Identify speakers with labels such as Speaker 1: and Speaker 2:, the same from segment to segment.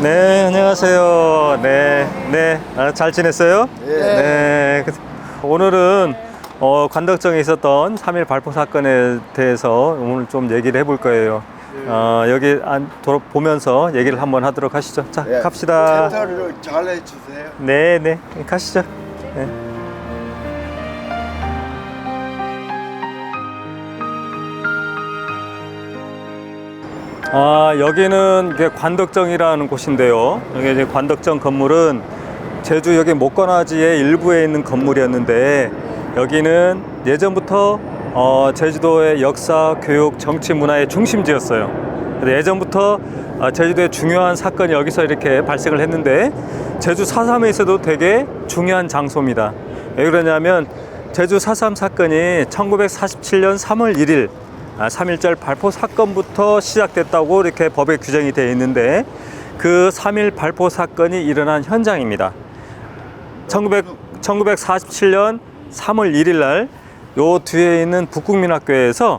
Speaker 1: 네, 안녕하세요. 네. 잘 지냈어요? 네. 오늘은 관덕정에 있었던 3.1 발포 사건에 대해서 오늘 좀 얘기를 해볼 거예요. 여기 보면서 얘기를 한번 하도록 하시죠. 자, 갑시다.
Speaker 2: 센터를 잘 해주세요.
Speaker 1: 네, 가시죠. 네. 여기는 이게 관덕정이라는 곳인데요. 여기 이제 관덕정 건물은 제주 여기 목건화지의 일부에 있는 건물이었는데, 여기는 예전부터 제주도의 역사, 교육, 정치, 문화의 중심지였어요. 그래서 예전부터 제주도의 중요한 사건이 여기서 이렇게 발생을 했는데, 제주 4.3에서도 되게 중요한 장소입니다. 왜 그러냐면 제주 4.3 사건이 1947년 3월 1일 3.1절 발포 사건부터 시작됐다고 이렇게 법에 규정이 되어 있는데, 그 3.1 발포 사건이 일어난 현장입니다. 1947년 3월 1일 날 요 뒤에 있는 북국민학교에서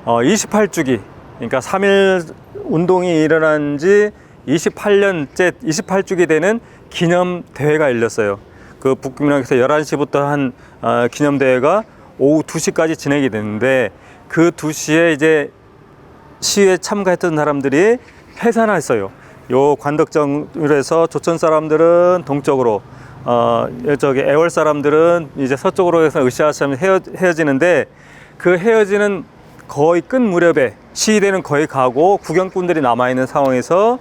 Speaker 1: 28주기, 그러니까 3.1 운동이 일어난 지 28년째 28주기 되는 기념대회가 열렸어요. 그 북국민학교에서 11시부터 한 기념대회가 오후 2시까지 진행이 됐는데, 그 2시에 이제 시위에 참가했던 사람들이 해산했어요. 요 관덕정에서 조천 사람들은 동쪽으로, 저기 애월 사람들은 이제 서쪽으로 해서 으쌰으쌰 헤어지는데, 그 헤어지는 거의 끝 무렵에 시위대는 거의 가고 구경꾼들이 남아있는 상황에서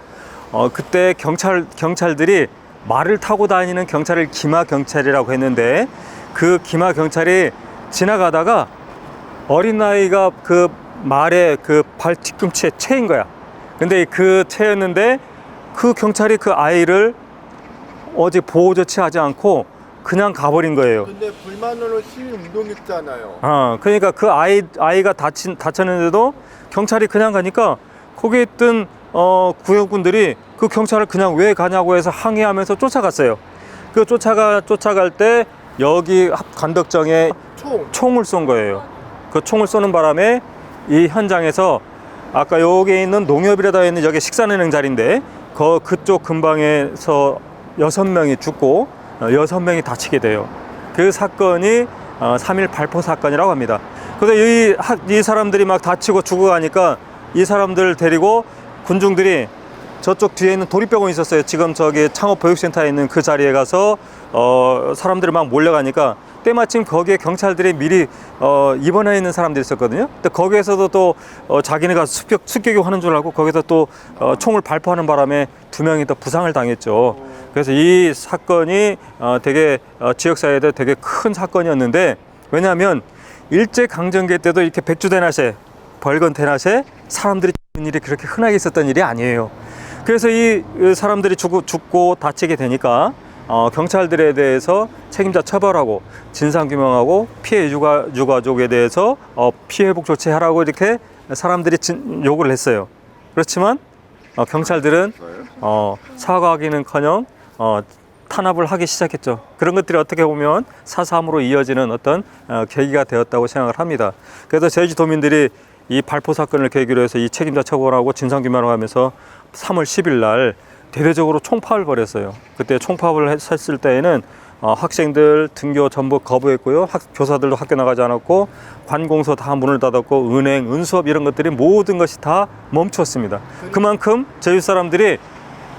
Speaker 1: 그때 경찰들이 말을 타고 다니는 경찰을 기마경찰이라고 했는데, 그 기마경찰이 지나가다가 어린 아이가 그 말에 그 발 뒤꿈치에 채인 거야. 근데 그 채였는데, 그 경찰이 그 아이를 어디 보호 조치하지 않고 그냥 가버린 거예요.
Speaker 2: 근데 불만으로 시위 운동했잖아요.
Speaker 1: 그러니까 그 아이가 다쳤는데도 경찰이 그냥 가니까 거기에 있던 구역군들이 그 경찰을 그냥 왜 가냐고 해서 항의하면서 쫓아갔어요. 그 쫓아갈 때 여기 관덕정에 총을 쏜 거예요. 그 총을 쏘는 바람에 이 현장에서 아까 여기 있는 농협이라다 있는 여기 식사은행 자리인데, 그쪽 근방에서 6명이 죽고 6명이 다치게 돼요. 그 사건이 3.1 발포 사건이라고 합니다. 그래서 이 사람들이 막 다치고 죽어가니까 이 사람들 데리고 군중들이 저쪽 뒤에 있는 도립병원이 있었어요. 지금 저기 창업보육센터에 있는 그 자리에 가서 사람들이 막 몰려가니까, 때마침 거기에 경찰들이 미리 입원해 있는 사람들이 있었거든요. 근데 거기에서도 또 자기네가 습격을 하는 줄 알고 거기서 또 총을 발포하는 바람에 2명이 더 부상을 당했죠. 그래서 이 사건이 되게 지역사회에 되게 큰 사건이었는데, 왜냐하면 일제강점기 때도 이렇게 백주대낮에, 벌건 대낮에 사람들이 죽는 일이 그렇게 흔하게 있었던 일이 아니에요. 그래서 이 사람들이 죽고 다치게 되니까 경찰들에 대해서 책임자 처벌하고 진상규명하고 피해 유가족에 대해서 피해 회복 조치하라고 이렇게 사람들이 요구를 했어요. 그렇지만 경찰들은 사과하기는커녕 탄압을 하기 시작했죠. 그런 것들이 어떻게 보면 4.3으로 이어지는 어떤 계기가 되었다고 생각을 합니다. 그래서 제주도민들이 이 발포 사건을 계기로 해서 이 책임자 처벌하고 진상규명을 하면서 3월 10일 날 대대적으로 총파업을 벌였어요. 그때 총파업을 했을 때에는 학생들 등교 전부 거부했고요. 교사들도 학교 나가지 않았고, 관공서 다 문을 닫았고, 은행, 은수업 이런 것들이 모든 것이 다 멈추었습니다. 그만큼 제주 사람들이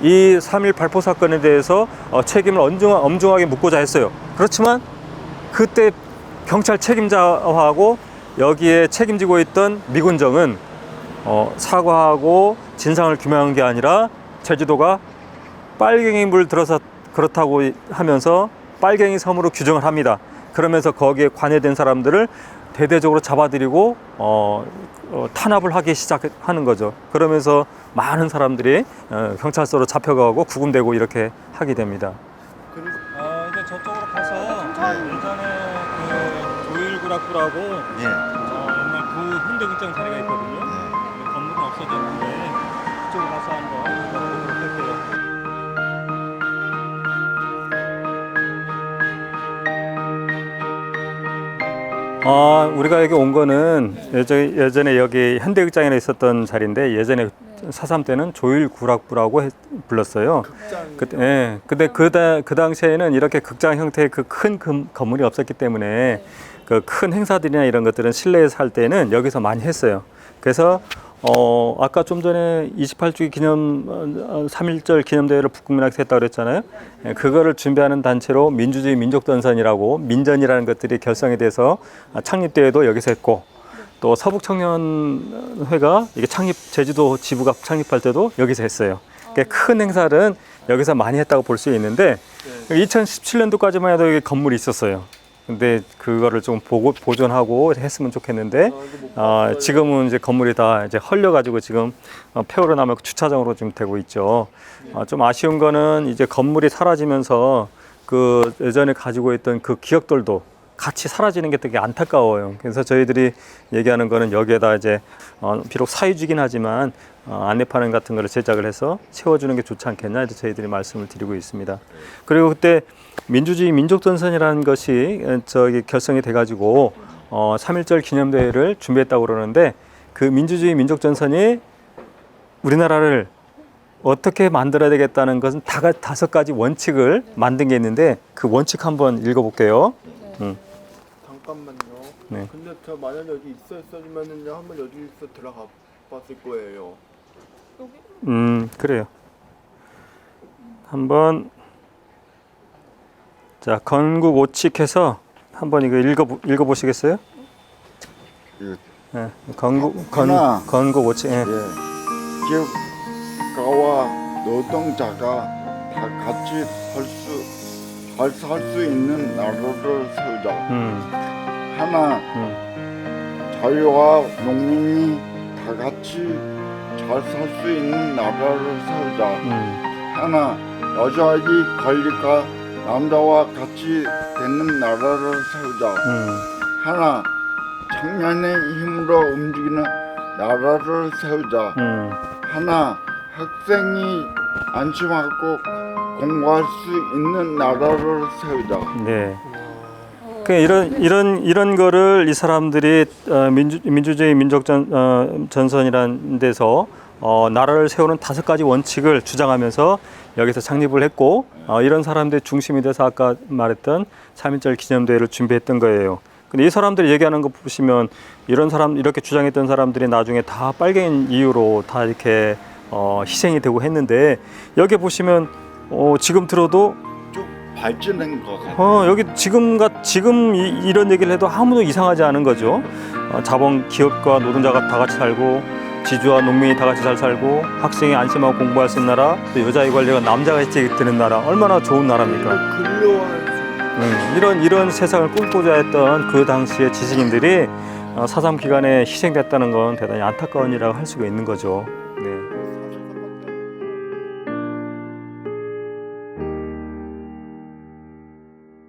Speaker 1: 이 3.1 발포 사건에 대해서 책임을 엄중하게 묻고자 했어요. 그렇지만 그때 경찰 책임자하고 여기에 책임지고 있던 미군정은 사과하고 진상을 규명한 게 아니라 제주도가 빨갱이 물 들어서 그렇다고 하면서 빨갱이 섬으로 규정을 합니다. 그러면서 거기에 관여된 사람들을 대대적으로 잡아들이고 탄압을 하기 시작하는 거죠. 그러면서 많은 사람들이 경찰서로 잡혀가고 구금되고 이렇게 하게 됩니다. 이제 저쪽으로 가서 예전에 그 조일구락구라고 옛날 현대극장 자리가 있거든요. 건물은 없어졌는데 그쪽으로 가서 한번 보도록 할게요. 우리가 여기 온 거는 예전에 여기 현대극장에 있었던 자리인데, 예전에 4.3 때는 조일구락부라고 불렀어요. 근데 그 당시에는 이렇게 극장 형태의 그 큰 건물이 없었기 때문에 그 큰 행사들이나 이런 것들은 실내에서 할 때는 여기서 많이 했어요. 그래서 아까 좀 전에 28주기 기념 3.1절 기념대회를 북극민학에서 했다고 그랬잖아요. 그거를 준비하는 단체로 민주주의 민족전선이라고 민전이라는 것들이 결성이 돼서 창립대회도 여기서 했고, 또 서북청년회가 이게 제주도 지부가 창립할 때도 여기서 했어요. 큰 행사는 여기서 많이 했다고 볼 수 있는데 2017년도까지만 해도 여기 건물이 있었어요. 근데 그거를 좀 보존하고 했으면 좋겠는데 지금은 이제 건물이 다 이제 헐려가지고 지금 폐허로 남아 주차장으로 지금 되고 있죠. 좀 아쉬운 거는 이제 건물이 사라지면서 그 예전에 가지고 있던 그 기억들도 같이 사라지는 게 되게 안타까워요. 그래서 저희들이 얘기하는 거는 여기에다 이제 비록 사유지긴 하지만 안내판을 같은 거를 제작을 해서 세워주는 게 좋지 않겠냐 이렇게 저희들이 말씀을 드리고 있습니다. 그리고 그때 민주주의 민족전선이라는 것이 저기 결성이 돼가지고 3.1절 기념대회를 준비했다고 그러는데, 그 민주주의 민족전선이 우리나라를 어떻게 만들어야 되겠다는 것은 5가지 원칙을 만든 게 있는데 그 원칙 한번 읽어볼게요.
Speaker 2: 잠깐만요.
Speaker 1: 네.
Speaker 2: 근데 저 만약 여기 있었으면은요 한번 여기서 들어가 봤을 거예요.
Speaker 1: 그래요. 한번 자 건국 오칙해서 한번 이거 읽어보시겠어요? 네, 건국 오칙. 예.
Speaker 3: 기업가와 노동자가 다 같이 살 수 있는 나라를 세우자. 하나, 자유와 농민이 다 같이 잘 살 수 있는 나라를 세우자. 하나, 여자아이 권리가 남자와 같이 되는 나라를 세우자. 하나, 청년의 힘으로 움직이는 나라를 세우자. 하나, 학생이 안심하고 공부할 수 있는 나라를 세우자.
Speaker 1: 네. 이런 거를 이 사람들이 민주주의 민족전선이라는 데서 나라를 세우는 5가지 원칙을 주장하면서 여기서 창립을 했고, 이런 사람들이 중심이 돼서 아까 말했던 3.1절 기념대회를 준비했던 거예요. 근데 이 사람들이 얘기하는 거 보시면 이렇게 주장했던 사람들이 나중에 다 빨갱이 이유로 다 이렇게 희생이 되고 했는데, 여기 보시면 지금 들어도
Speaker 3: 좀 발전한 것 같아요.
Speaker 1: 여기 지금 이런 얘기를 해도 아무도 이상하지 않은 거죠. 자본 기업과 노동자가 다 같이 살고, 지주와 농민이 다 같이 잘 살고, 학생이 안심하고 공부할 수 있는 나라, 또 여자의 권리가 남자가 되는 나라, 얼마나 좋은 나라입니까? 이런 세상을 꿈꾸자 했던 그 당시의 지식인들이 4.3 기간에 희생됐다는 건 대단히 안타까운 일이라고 할 수가 있는 거죠.